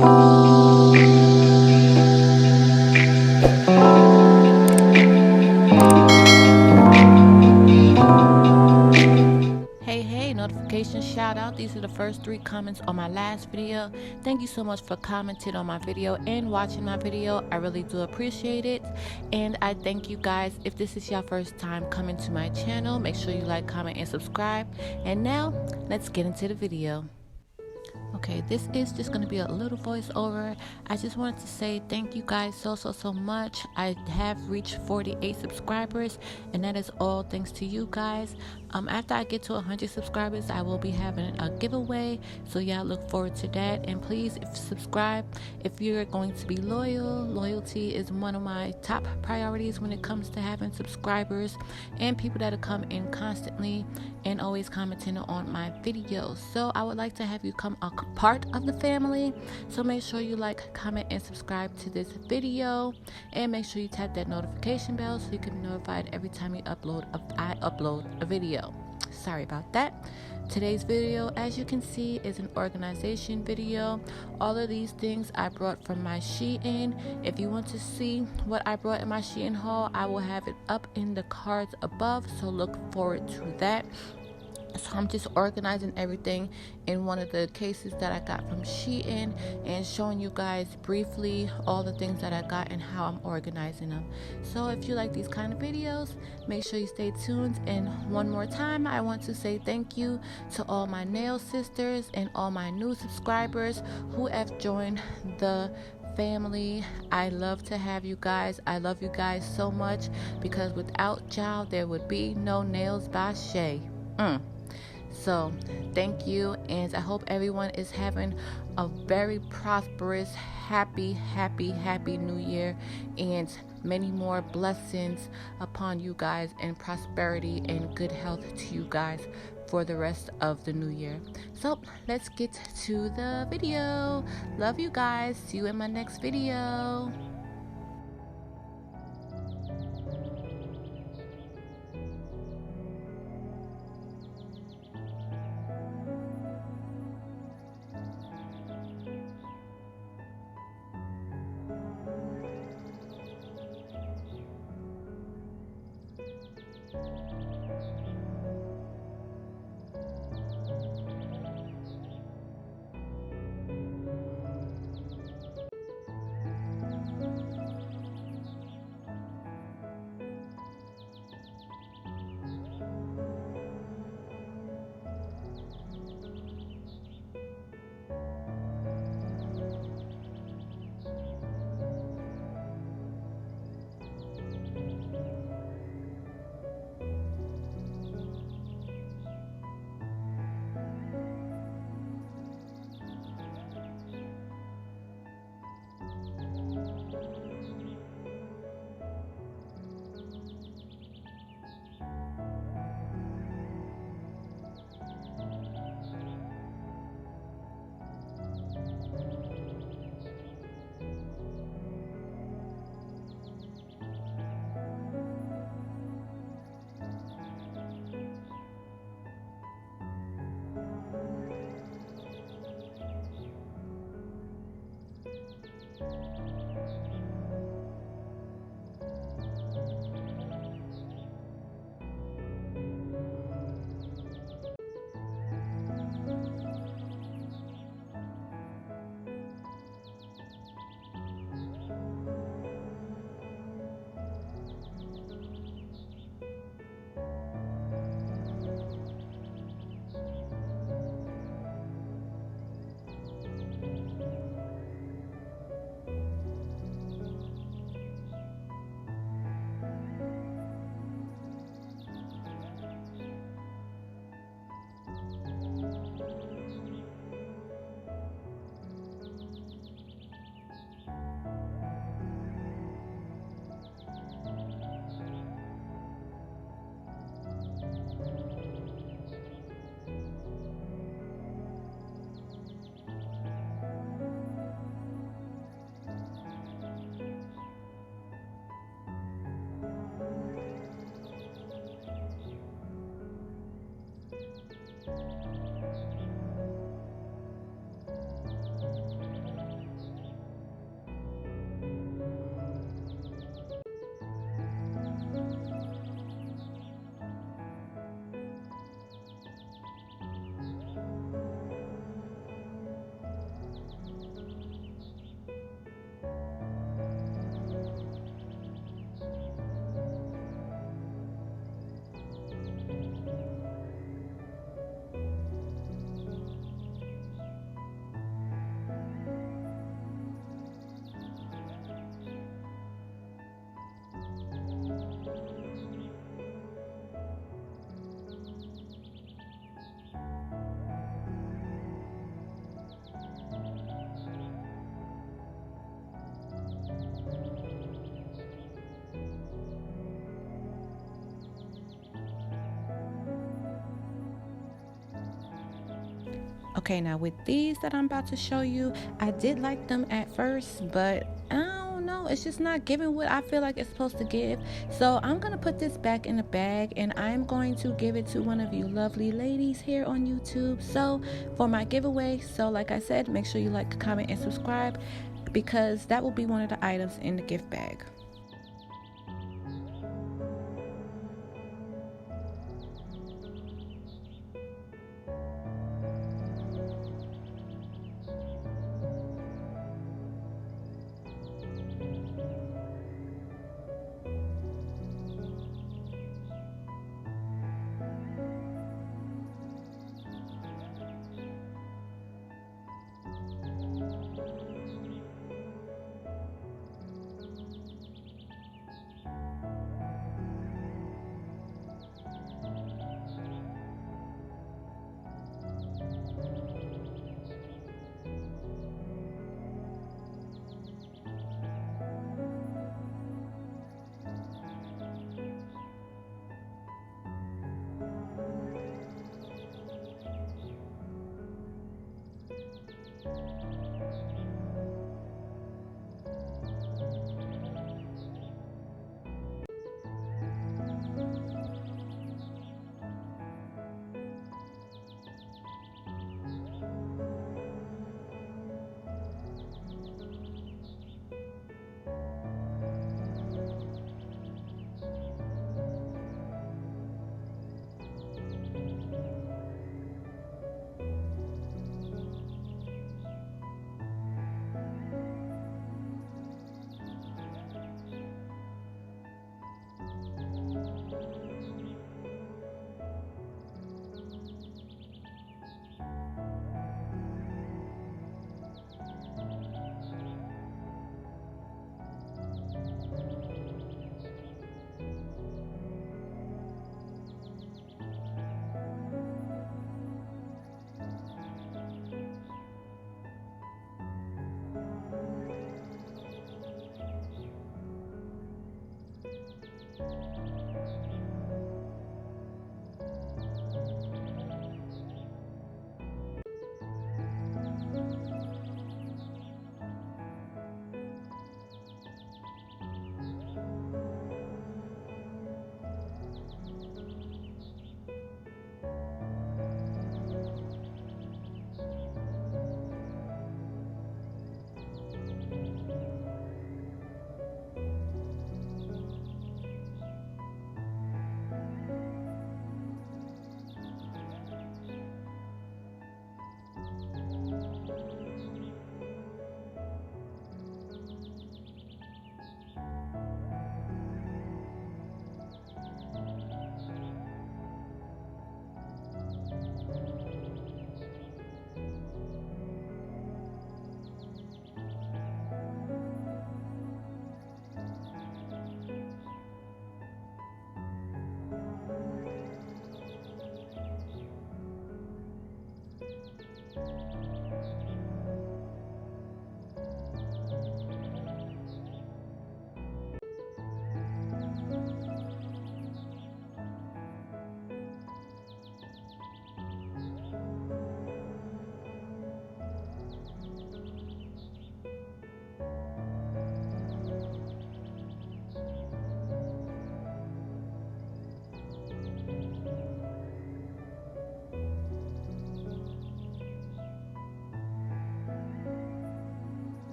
Hey, notification shout out. These are the first 3 comments on my last video. Thank you so much for commenting on my video and watching my video. I really do appreciate it. And I thank you guys. If this is your first time coming to my channel, make sure you like, comment, and subscribe. And now, let's get into the video. Okay, this is just going to be a little voiceover. I just wanted to say thank you guys so much. I have reached 48 subscribers, and that is all thanks to you guys. After I get to 100 subscribers, I will be having a giveaway, so yeah, look forward to that. And please, subscribe if you're going to be loyal. Loyalty is one of my top priorities when it comes to having subscribers and people that come in constantly and always commenting on my videos. So I would like to have you come a part of the family, so make sure you like, comment, and subscribe to this video, and make sure you tap that notification bell so you can be notified every time I upload a video. Sorry about that. Today's video, as you can see, is an organization video. All of these things I brought from my Shein. If you want to see what I brought in my Shein haul, I will have it up in the cards above, so look forward to that. So I'm just organizing everything in one of the cases that I got from Shein and showing you guys briefly all the things that I got and how I'm organizing them. So if you like these kind of videos, make sure you stay tuned. And one more time, I want to say thank you to all my nail sisters and all my new subscribers who have joined the family. I love to have you guys. I love you guys so much, because without y'all there would be no Nails by Shay. So thank you, and I hope everyone is having a very prosperous, happy new year, and many more blessings upon you guys, and prosperity and good health to you guys for the rest of the new year. So let's get to the video. Love you guys. See you in my next video. Okay, now with these that I'm about to show you, I did like them at first, but I don't know, it's just not giving what I feel like it's supposed to give. So I'm gonna put this back in the bag and I'm going to give it to one of you lovely ladies here on YouTube. So for my giveaway, so like I said, make sure you like, comment, and subscribe, because that will be one of the items in the gift bag.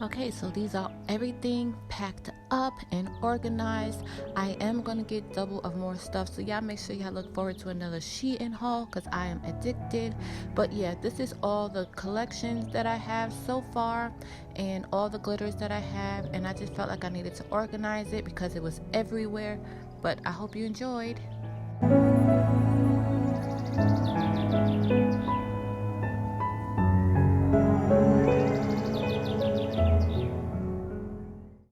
Okay, so these are everything packed up and organized. I am going to get double of more stuff, so y'all make sure y'all look forward to another shein haul because I am addicted. But yeah, this is all the collections that I have so far and all the glitters that I have, and I just felt like I needed to organize it because it was everywhere. But I hope you enjoyed.